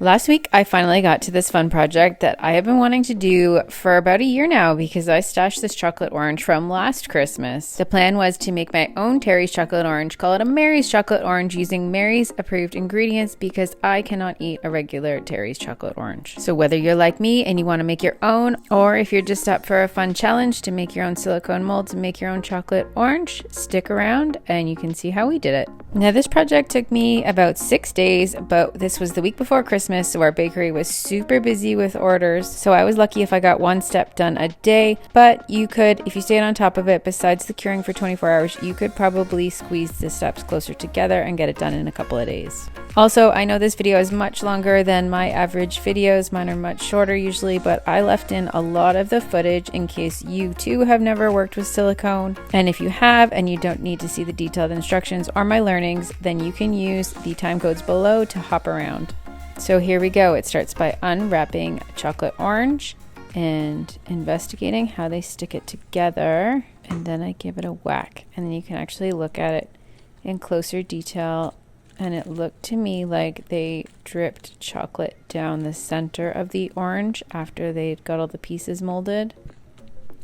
Last week, I finally got to this fun project that I have been wanting to do for about a year now because I stashed this chocolate orange from last Christmas. The plan was to make my own Terry's chocolate orange, call it a Mary's chocolate orange using Mary's approved ingredients because I cannot eat a regular Terry's chocolate orange. So whether you're like me and you want to make your own, or if you're just up for a fun challenge to make your own silicone molds and make your own chocolate orange, stick around and you can see how we did it. Now this project took me about 6 days, but this was the week before Christmas, so our bakery was super busy with orders. So I was lucky if I got one step done a day, but you could, if you stayed on top of it, besides the curing for 24 hours, you could probably squeeze the steps closer together and get it done in a couple of days. Also, I know this video is much longer than my average videos. Mine are much shorter usually, but I left in a lot of the footage in case you too have never worked with silicone. And if you have and you don't need to see the detailed instructions or my learnings, then you can use the time codes below to hop around. So here we go. It starts by unwrapping a chocolate orange and investigating how they stick it together. And then I give it a whack, and then you can actually look at it in closer detail. And it looked to me like they dripped chocolate down the center of the orange after they'd got all the pieces molded.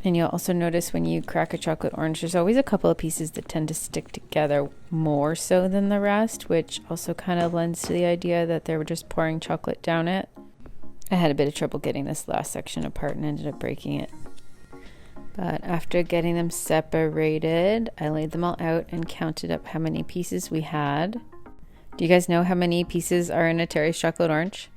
And you'll also notice when you crack a chocolate orange, there's always a couple of pieces that tend to stick together more so than the rest, which also kind of lends to the idea that they were just pouring chocolate down it. I had a bit of trouble getting this last section apart and ended up breaking it. But after getting them separated, I laid them all out and counted up how many pieces we had. Do you guys know how many pieces are in a Terry's chocolate orange?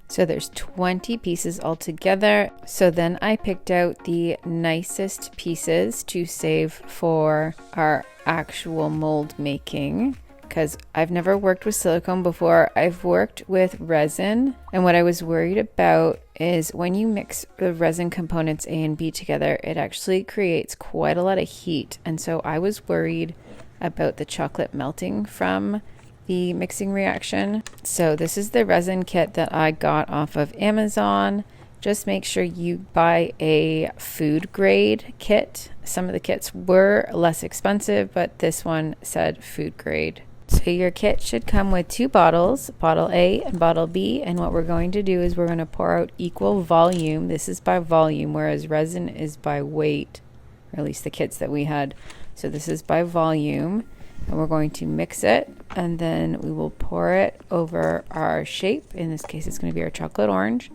So there's 20 pieces altogether. So then I picked out the nicest pieces to save for our actual mold making, because I've never worked with silicone before. I've worked with resin, and what I was worried about is when you mix the resin components A and B together, it actually creates quite a lot of heat. And so I was worried about the chocolate melting from the mixing reaction. So this is the resin kit that I got off of Amazon. Just make sure you buy a food grade kit. Some of the kits were less expensive, but this one said food grade. So your kit should come with 2 bottles, bottle A and bottle B. And what we're going to do is we're going to pour out equal volume. This is by volume, whereas resin is by weight, or at least the kits that we had. So this is by volume. And we're going to mix it, and then we will pour it over our shape. In this case, it's going to be our chocolate orange.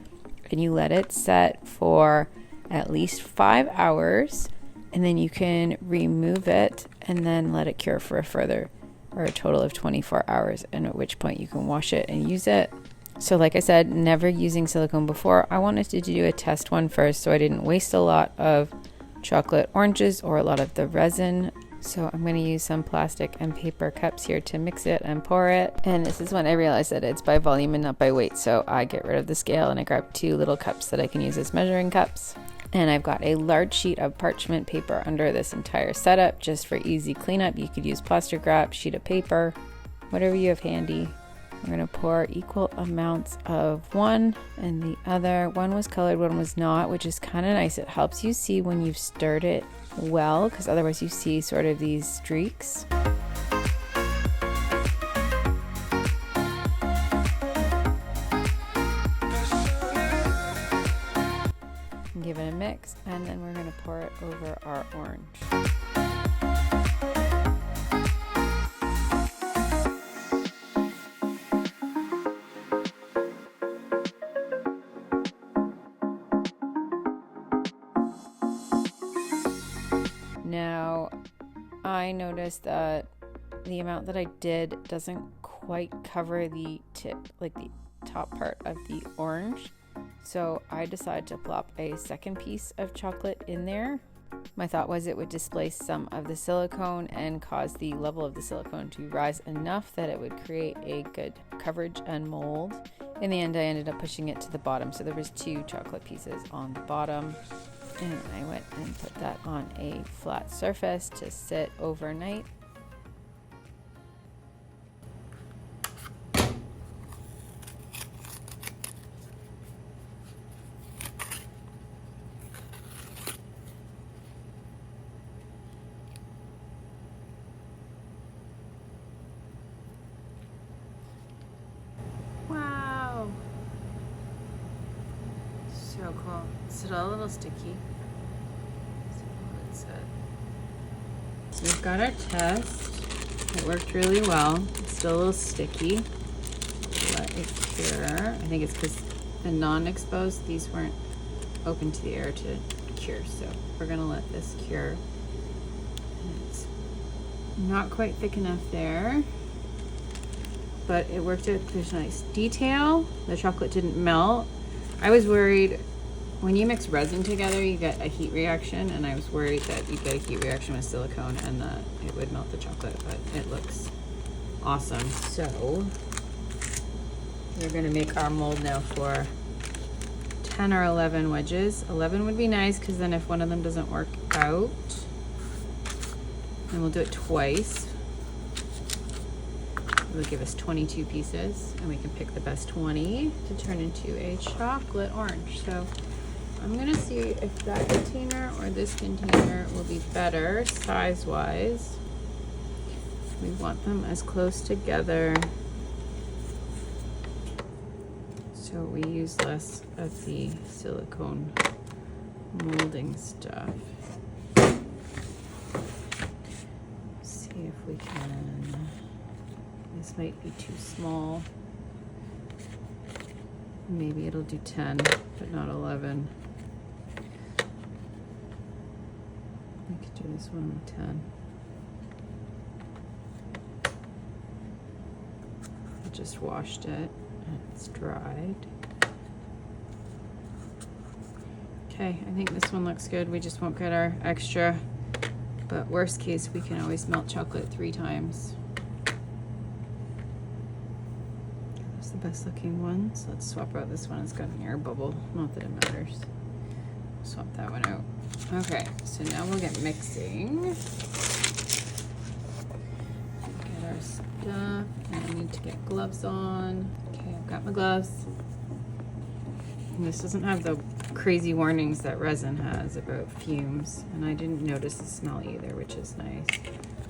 And you let it set for at least 5 hours, and then you can remove it and then let it cure for a total of 24 hours, and at which point you can wash it and use it. So like I said, never using silicone before. I wanted to do a test one first so I didn't waste a lot of chocolate oranges or a lot of the resin. So I'm going to use some plastic and paper cups here to mix it and pour it. And this is when I realized that it's by volume and not by weight. So I get rid of the scale and I grab 2 little cups that I can use as measuring cups. And I've got a large sheet of parchment paper under this entire setup just for easy cleanup. You could use plastic wrap, sheet of paper, whatever you have handy. We're going to pour equal amounts of one and the other. One was colored, one was not, which is kind of nice. It helps you see when you've stirred it well, because otherwise you see sort of these streaks. Give it a mix, and then we're going to pour it over our orange. Now, I noticed that the amount that I did doesn't quite cover the tip, like the top part of the orange. So I decided to plop a second piece of chocolate in there. My thought was it would displace some of the silicone and cause the level of the silicone to rise enough that it would create a good coverage and mold. In the end, I ended up pushing it to the bottom. So there was 2 chocolate pieces on the bottom. And I went and put that on a flat surface to sit overnight. Wow. Oh, cool. It's still a little sticky. So we've got our test. It worked really well. It's still a little sticky. Let it cure. I think it's because the non-exposed, these weren't open to the air to cure. So we're gonna let this cure. And it's not quite thick enough there, but it worked out. There's nice detail. The chocolate didn't melt. I was worried when you mix resin together, you get a heat reaction, and I was worried that you'd get a heat reaction with silicone and that it would melt the chocolate, but it looks awesome. So we're gonna make our mold now for 10 or 11 wedges. 11 would be nice, because then if one of them doesn't work out, then we'll do it twice. It'll give us 22 pieces, and we can pick the best 20 to turn into a chocolate orange. So I'm gonna see if that container or this container will be better size-wise. We want them as close together, so we use less of the silicone molding stuff. See if we can. This might be too small. Maybe it'll do 10, but not 11. I could do this one with 10. I just washed it and it's dried. Okay, I think this one looks good. We just won't get our extra, but worst case, we can always melt chocolate 3 times. That's the best looking one. So let's swap out this one. It's got an air bubble. Not that it matters. Swap that one out. Okay, so now we'll get mixing. Get our stuff. And I need to get gloves on. Okay, I've got my gloves. And this doesn't have the crazy warnings that resin has about fumes. And I didn't notice the smell either, which is nice,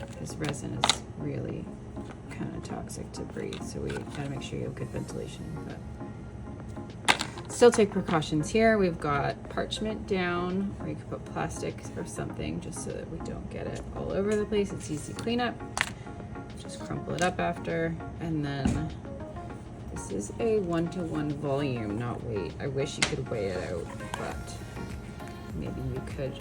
because resin is really kind of toxic to breathe. So we gotta make sure you have good ventilation. But still take precautions here. We've got parchment down, or you could put plastic or something just so that we don't get it all over the place. It's easy cleanup. Just crumple it up after. And then this is a 1-to-1 volume, not weight. I wish you could weigh it out, but maybe you could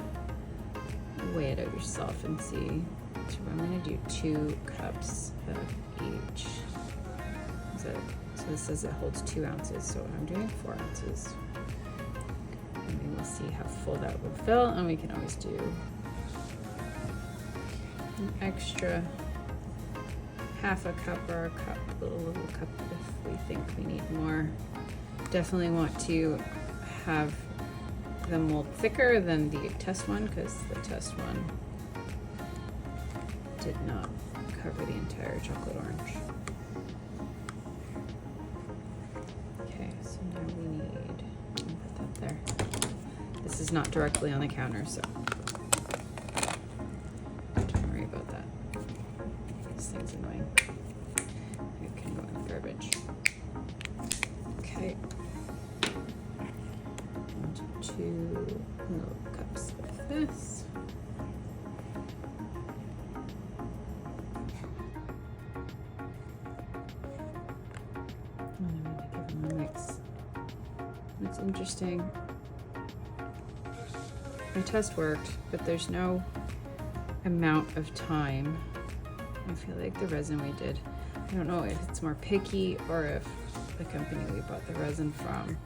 weigh it out yourself and see. So I'm gonna do 2 cups of each. So this says it holds 2 ounces, so I'm doing 4 ounces. And we will see how full that would fill, and we can always do an extra half a cup or a cup, a little cup if we think we need more. Definitely want to have the mold thicker than the test one, because the test one did not cover the entire chocolate orange. Okay, so now we need, put that there. This is not directly on the counter, so don't worry about that. This thing's annoying. It can go in the garbage. Okay. 1 to 2 little cups of this. And I'm going to give them a mix. It's interesting. My test worked, but there's no amount of time. I feel like the resin we did, I don't know if it's more picky or if the company we bought the resin from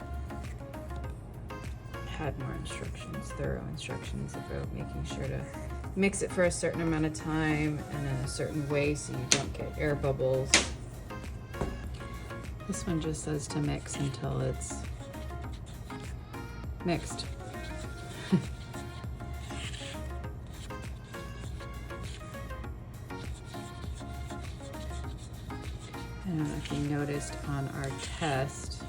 had more instructions, thorough instructions about making sure to mix it for a certain amount of time and in a certain way so you don't get air bubbles. This one just says to mix until it's mixed. I don't know if you noticed on our test,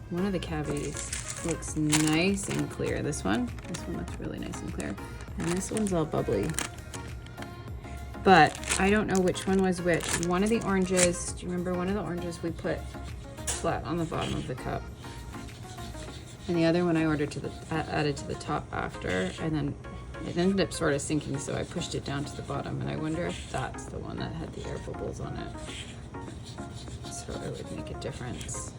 one of the cavities looks nice and clear. This one looks really nice and clear. And this one's all bubbly. But I don't know which one was which. One of the oranges, do you remember one of the oranges we put flat on the bottom of the cup? And the other one I ordered to the added to the top after, and then it ended up sort of sinking, so I pushed it down to the bottom, and I wonder if that's the one that had the air bubbles on it. So it would make a difference.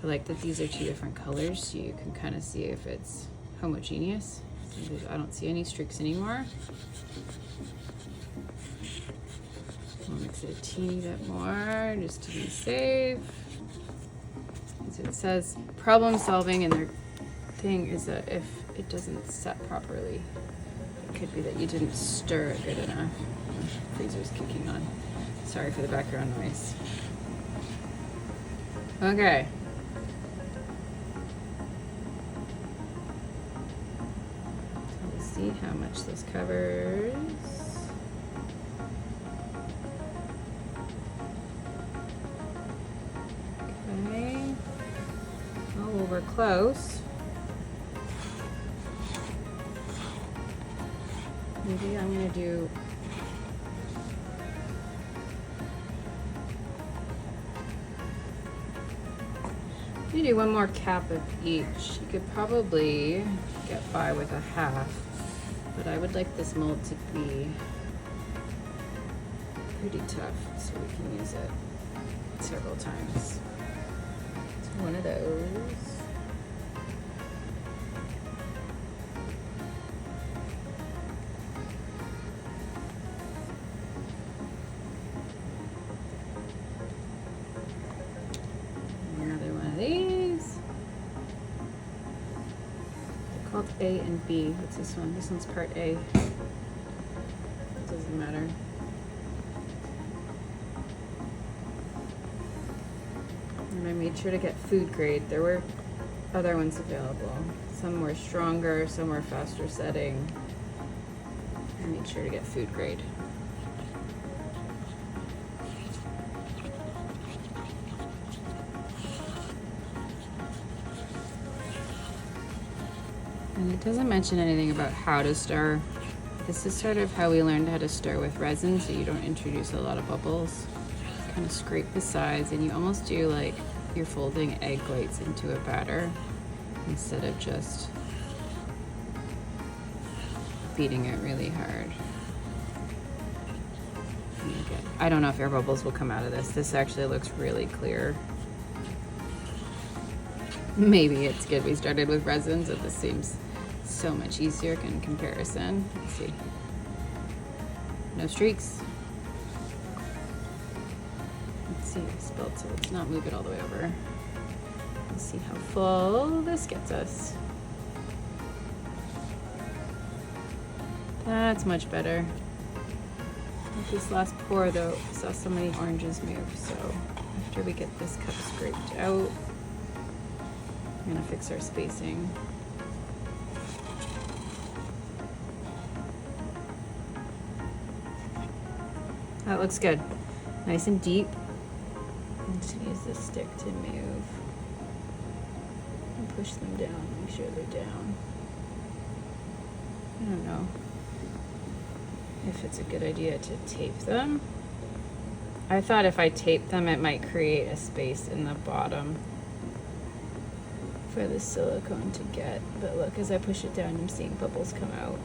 I like that these are two different colors, so you can kind of see if it's homogeneous. I don't see any streaks anymore. I'll mix it a teeny bit more just to be safe. So it says problem solving, and their thing is that if it doesn't set properly, it could be that you didn't stir it good enough. The freezer's kicking on. Sorry for the background noise. Okay. So we'll see how much this covers. Okay. Oh, we're close. Maybe I'm gonna do one more cap of each. You could probably get by with a half, but I would like this mold to be pretty tough so we can use it several times. So one of those. Another one of these. They're called A and B. What's this one? This one's part A. It doesn't matter. And I made sure to get food grade. There were other ones available. Some were stronger, some were faster setting. I made sure to get food grade. And it doesn't mention anything about how to stir. This is sort of how we learned how to stir with resin, so you don't introduce a lot of bubbles. Kind of scrape the sides, and you almost do like you're folding egg whites into a batter instead of just beating it really hard. Okay. I don't know if air bubbles will come out of this. This actually looks really clear. Maybe it's good we started with resins, but this seems so much easier in comparison. Let's see. No streaks. Let's see, spilled, so let's not move it all the way over. Let's see how full this gets us. That's much better. With this last pour though, I saw so many oranges move, so after we get this cup scraped out, I'm gonna fix our spacing. That looks good. Nice and deep. I'm just gonna use this stick to move. And push them down, make sure they're down. I don't know if it's a good idea to tape them. I thought if I taped them, it might create a space in the bottom for the silicone to get, but look, as I push it down, I'm seeing bubbles come out.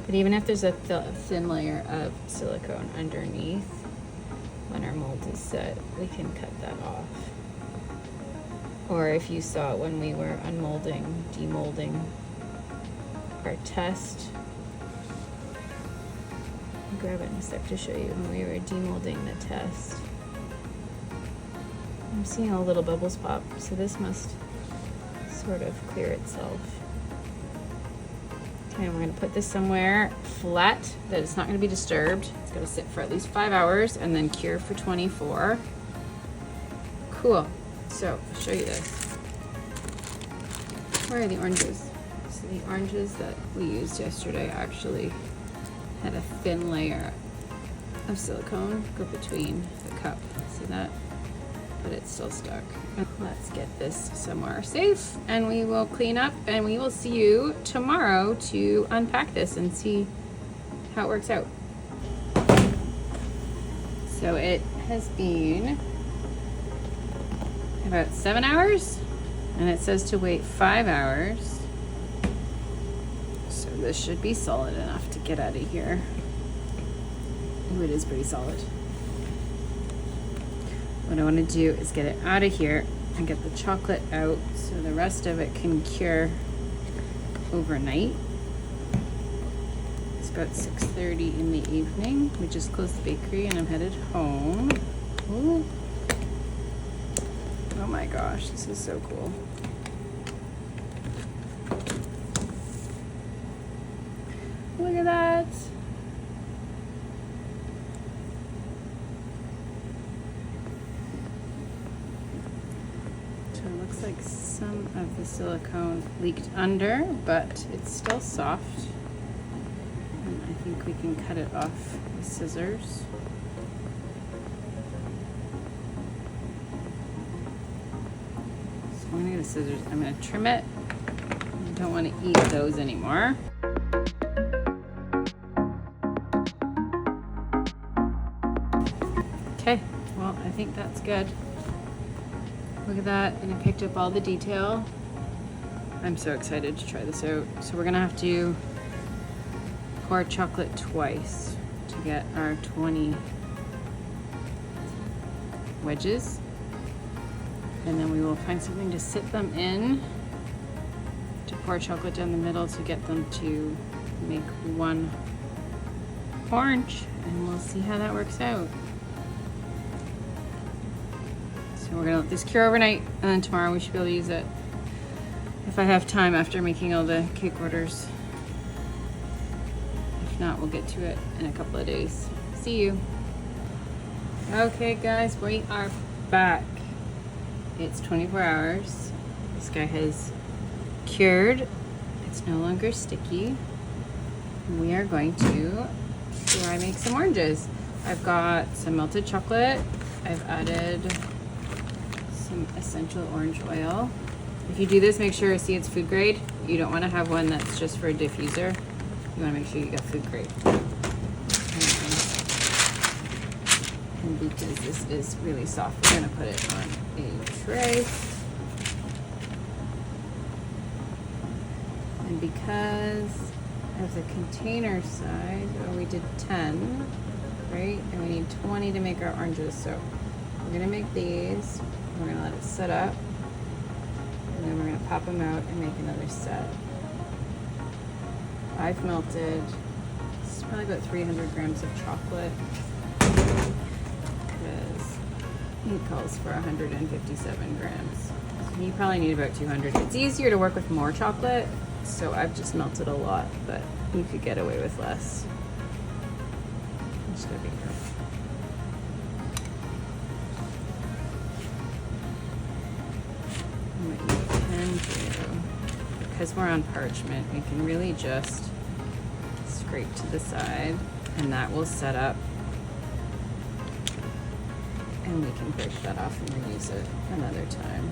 But even if there's a thin layer of silicone underneath, when our mold is set, we can cut that off. Or if you saw when we were unmolding, demolding our test, I'll grab it in a sec to show you when we were demolding the test. I'm seeing all little bubbles pop, so this must sort of clear itself. Okay, we're gonna put this somewhere flat that it's not gonna be disturbed. It's gonna sit for at least 5 hours and then cure for 24. Cool, so I'll show you this. Where are the oranges? So the oranges that we used yesterday actually had a thin layer of silicone go between the cup. See that? But it's still stuck. Let's get this somewhere safe and we will clean up, and we will see you tomorrow to unpack this and see how it works out. So it has been about 7 hours, and it says to wait 5 hours. So this should be solid enough to get out of here. Ooh, it is pretty solid. What I want to do is get it out of here and get the chocolate out so the rest of it can cure overnight. It's about 6:30 in the evening. We just closed the bakery and I'm headed home. Ooh. Oh my gosh, this is so cool. Look at that. So it looks like some of the silicone leaked under, but it's still soft. And I think we can cut it off with scissors. So I'm gonna get a scissors. I'm gonna trim it. I don't want to eat those anymore. Okay, well, I think that's good. Look at that, and I picked up all the detail. I'm so excited to try this out. So we're gonna have to pour chocolate twice to get our 20 wedges. And then we will find something to sit them in, to pour chocolate down the middle to get them to make one orange, and we'll see how that works out. So we're gonna let this cure overnight, and then tomorrow we should be able to use it if I have time after making all the cake orders. If not, we'll get to it in a couple of days. See you. Okay guys, we are back. It's 24 hours. This guy has cured. It's no longer sticky. We are going to try make some oranges. I've got some melted chocolate. I've added some essential orange oil. If you do this, make sure it's food grade. You don't want to have one that's just for a diffuser. You want to make sure you got food grade. And because this is really soft, we're going to put it on a tray. And because of the container size, we did 10, right? And we need 20 to make our oranges. So we're going to make these. We're going to let it set up. And then we're going to pop them out and make another set. I've melted, it's probably about 300 grams of chocolate. Because he calls for 157 grams. So you probably need about 200. It's easier to work with more chocolate, so I've just melted a lot, but you could get away with less. I'm just gonna be careful. And what you can do, because we're on parchment, we can really just scrape to the side, and that will set up. And we can break that off and reuse it another time.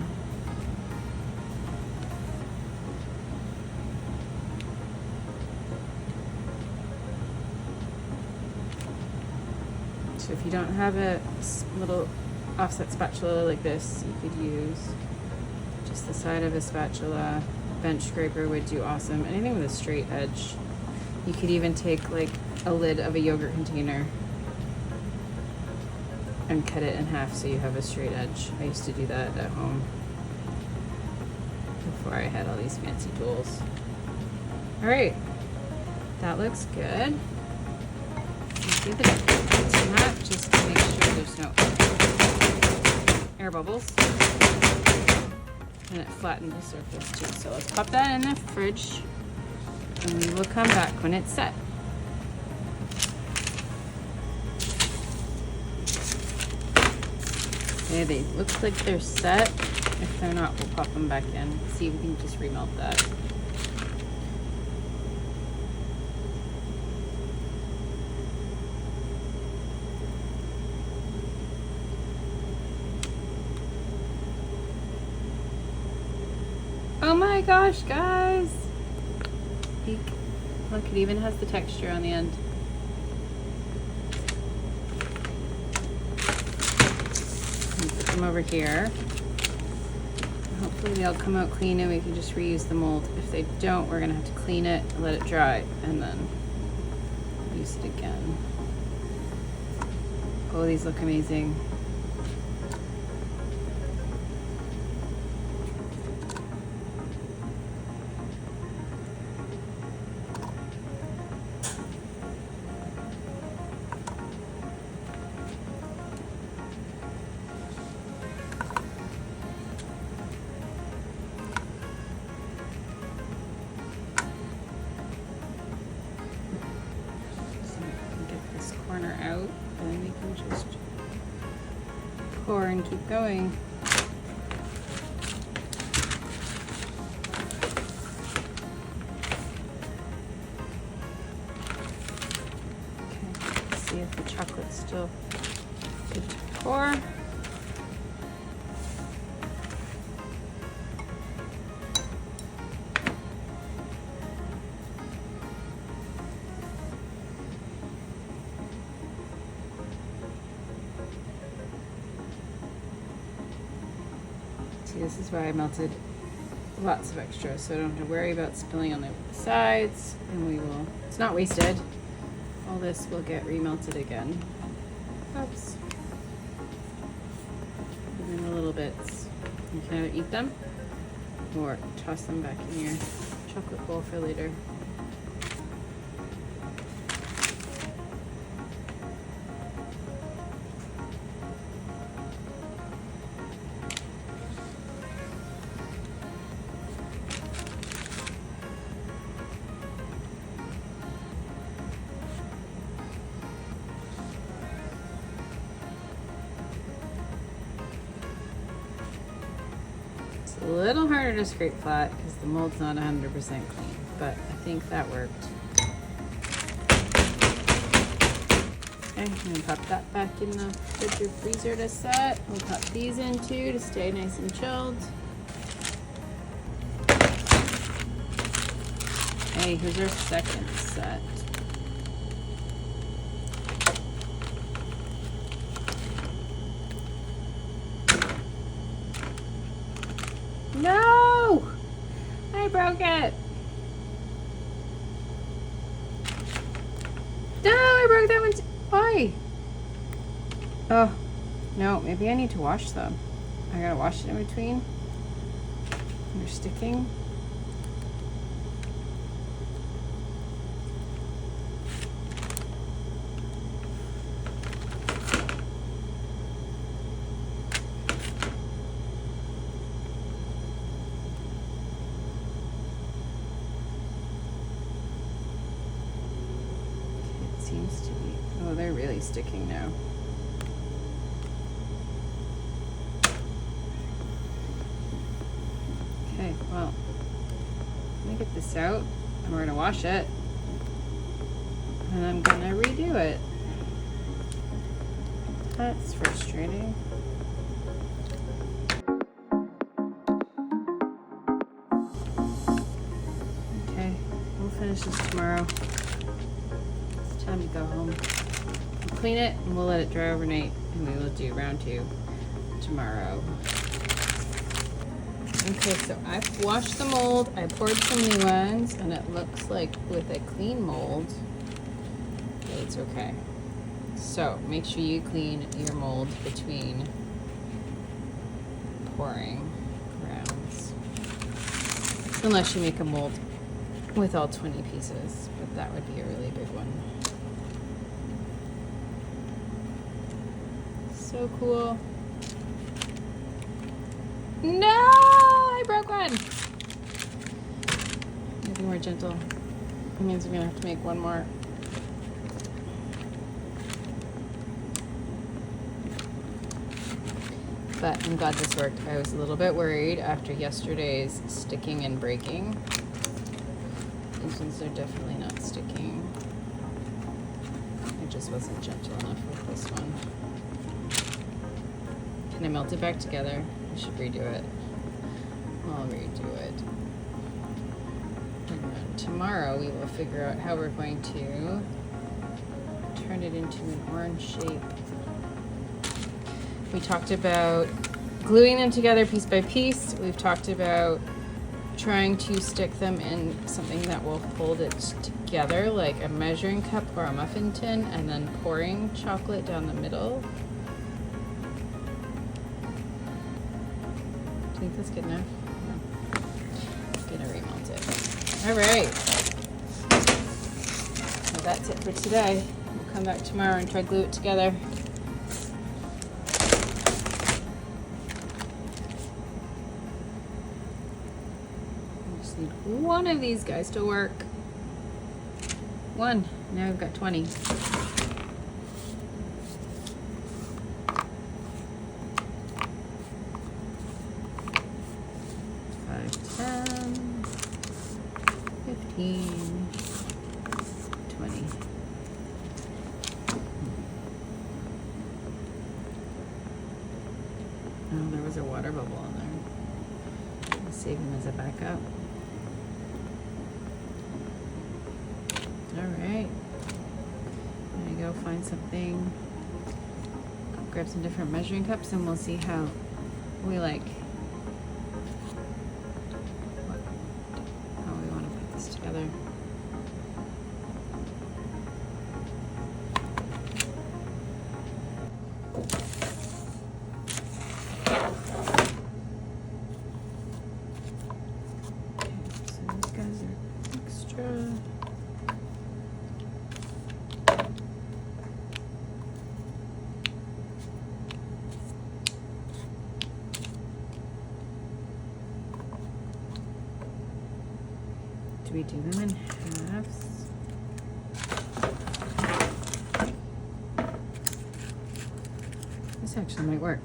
So if you don't have a little offset spatula like this, you could use just the side of a spatula. Bench scraper would do awesome. Anything with a straight edge. You could even take like a lid of a yogurt container and cut it in half so you have a straight edge. I used to do that at home before I had all these fancy tools. All right, that looks good. Do the that just to make sure there's no air bubbles, and it flattened the surface too. So let's pop that in the fridge, and we will come back when it's set. Okay, they look like they're set. If they're not, we'll pop them back in. See if we can just remelt that. Oh my gosh, guys! Peek. Look, it even has the texture on the end. some over here. Hopefully they'll come out clean and we can just reuse the mold. If they don't, we're gonna have to clean it, let it dry, and then use it again. Oh, these look amazing. Corner out, and then we can just pour and keep going. Okay, let's see if the chocolate's still good to pour. See, this is why I melted lots of extra, so I don't have to worry about spilling on the sides, and we will, it's not wasted. All this will get remelted again. Oops. And then the little bits. You can either eat them or toss them back in your chocolate bowl for later. A little harder to scrape flat because the mold's not 100% clean, but I think that worked. Okay, I'm gonna pop that back in the fridge or freezer to set. We'll pop these in too to stay nice and chilled. Hey, here's our second set. No! I broke it! No, I broke that one too. Why? Oh, no, maybe I need to wash them. I gotta wash it in between. They're sticking. Seems to be. Oh, they're really sticking now. Okay, well, let me get this out and we're gonna wash it and I'm gonna redo it. That's frustrating. Okay, we'll finish this tomorrow. Time to go home. We'll clean it and we'll let it dry overnight, and we will do round 2 tomorrow. Okay, so I've washed the mold, I poured some new ones, and it looks like with a clean mold, it's okay. So make sure you clean your mold between pouring rounds. Unless you make a mold with all 20 pieces, but that would be a really big one. So cool. No, I broke one. Maybe more gentle. It means we're gonna have to make one more. But I'm glad this worked. I was a little bit worried after yesterday's sticking and breaking. These ones are definitely not sticking. I just wasn't gentle enough with this one. Can I melt it back together? I should redo it. I'll redo it. And then tomorrow we will figure out how we're going to turn it into an orange shape. We talked about gluing them together piece by piece. We've talked about trying to stick them in something that will hold it together, like a measuring cup or a muffin tin, and then pouring chocolate down the middle. Do you think that's good enough? No. I'm gonna remelt it. All right. Well, that's it for today. We'll come back tomorrow and try to glue it together. Need one of these guys to work. One. Now we've got 20. 5, 10, 15, 20. Oh, there was a water bubble in there. Let's save him as a backup. All right, I'm gonna go find something, grab some different measuring cups, and we'll see how we like, how we want to put this together. Okay, so these guys are extra. Do we do them in halves? This actually might work.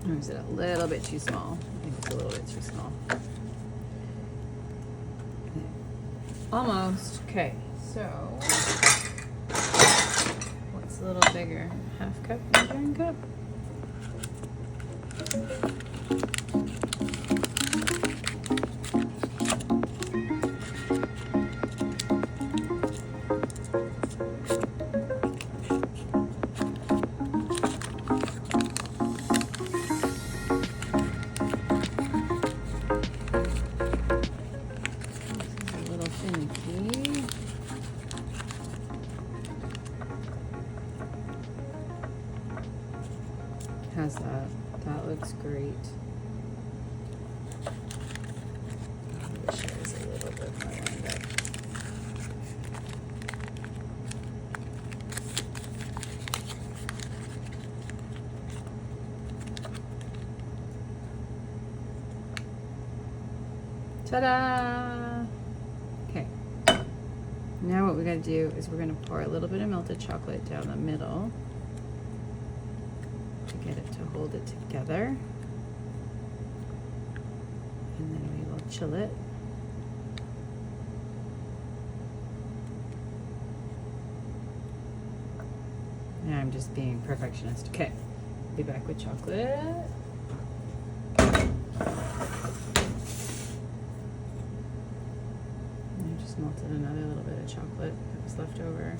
Or is it a little bit too small? I think it's a little bit too small. Almost. Okay, so what's a little bigger? Half cup measuring cup? How's that? That looks great. I wish it was a little bit more lined up. Ta-da! Okay. Now what we gotta do is we're gonna pour a little bit of melted chocolate down the middle. Get it to hold it together, and then we will chill it. Now I'm just being perfectionist. Okay, be back with chocolate. I just melted another little bit of chocolate that was left over.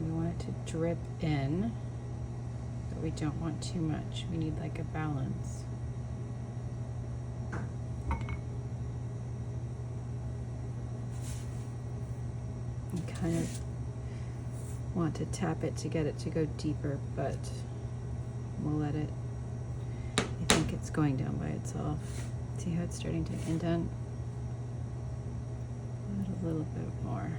We want it to drip in, but we don't want too much. We need like a balance. We kind of want to tap it to get it to go deeper, but we'll let it, I think it's going down by itself. See how it's starting to indent? A little bit more.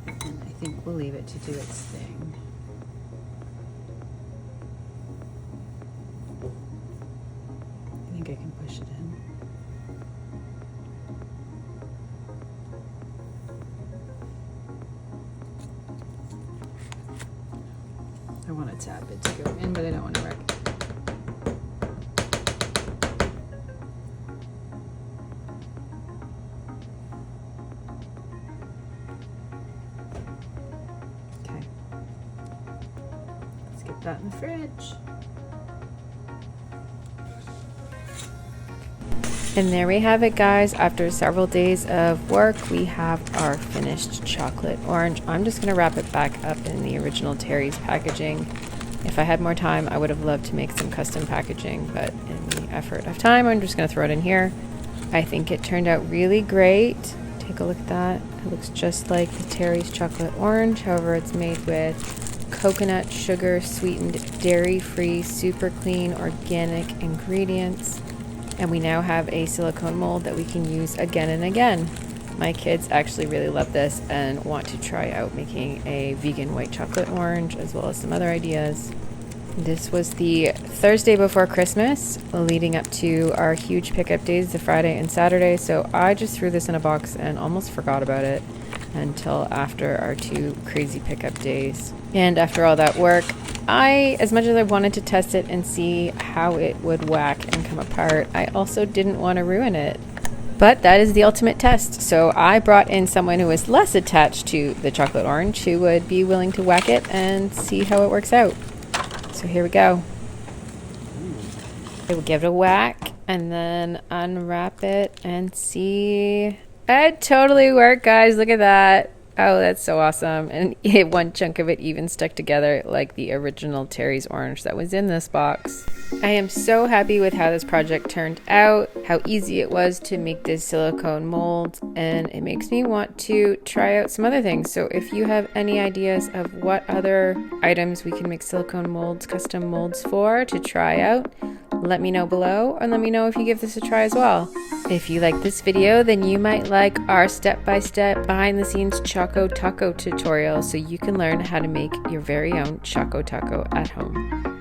And I think we'll leave it to do its thing. I think I can push it in. I want to tap it to go in, but I don't want to wreck it. That in the fridge. And there we have it, guys. After several days of work, we have our finished chocolate orange. I'm just gonna wrap it back up in the original Terry's packaging. If I had more time, I would have loved to make some custom packaging, but in the effort of time, I'm just gonna throw it in here. I think it turned out really great. Take a look at that. It looks just like the Terry's chocolate orange. However, it's made with coconut, sugar, sweetened, dairy-free, super clean, organic ingredients. And we now have a silicone mold that we can use again and again. My kids actually really love this and want to try out making a vegan white chocolate orange, as well as some other ideas. This was the Thursday before Christmas, leading up to our huge pickup days, the Friday and Saturday. So I just threw this in a box and almost forgot about it until after our 2 crazy pickup days. And after all that work, as much as I wanted to test it and see how it would whack and come apart, I also didn't want to ruin it. But that is the ultimate test. So I brought in someone who is less attached to the chocolate orange, who would be willing to whack it and see how it works out. So here we go. I will give it a whack and then unwrap it and see. It totally worked, guys. Look at that. Oh, that's so awesome. And one chunk of it even stuck together like the original Terry's orange that was in this box. I am so happy with how this project turned out, how easy it was to make this silicone mold, and it makes me want to try out some other things. So if you have any ideas of what other items we can make silicone molds, custom molds for to try out, let me know below, and let me know if you give this a try as well. If you like this video, then you might like our step-by-step behind-the-scenes Choco Taco tutorial, so you can learn how to make your very own Choco Taco at home.